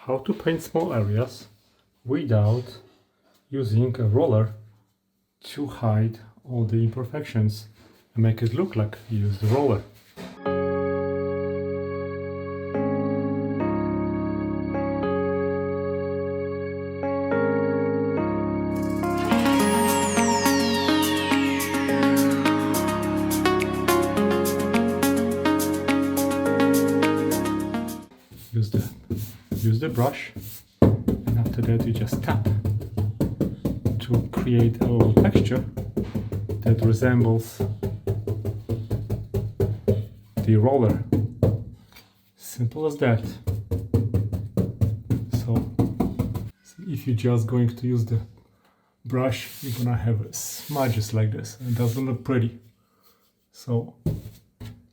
How to paint small areas without using a roller to hide all the imperfections and make it look like you use the roller. Use the brush, and after that you just tap to create a little texture that resembles the roller. Simple as that. So if you're just going to use the brush, you're gonna have smudges like this, and it doesn't look pretty. So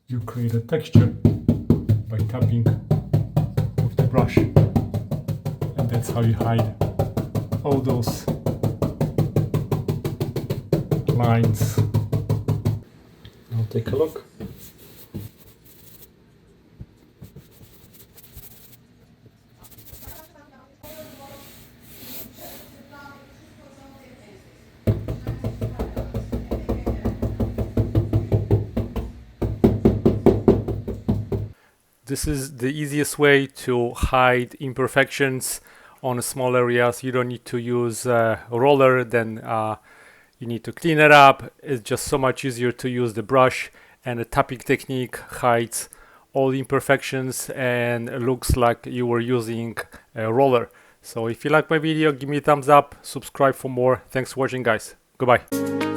you create a texture by tapping with the brush, and that's how you hide all those lines. Now take a look. This is the easiest way to hide imperfections on small areas. You don't need to use a roller, then you need to clean it up. It's just so much easier to use the brush, and the tapping technique hides all the imperfections and it looks like you were using a roller. So if you like my video, give me a thumbs up, subscribe for more. Thanks for watching, guys. Goodbye.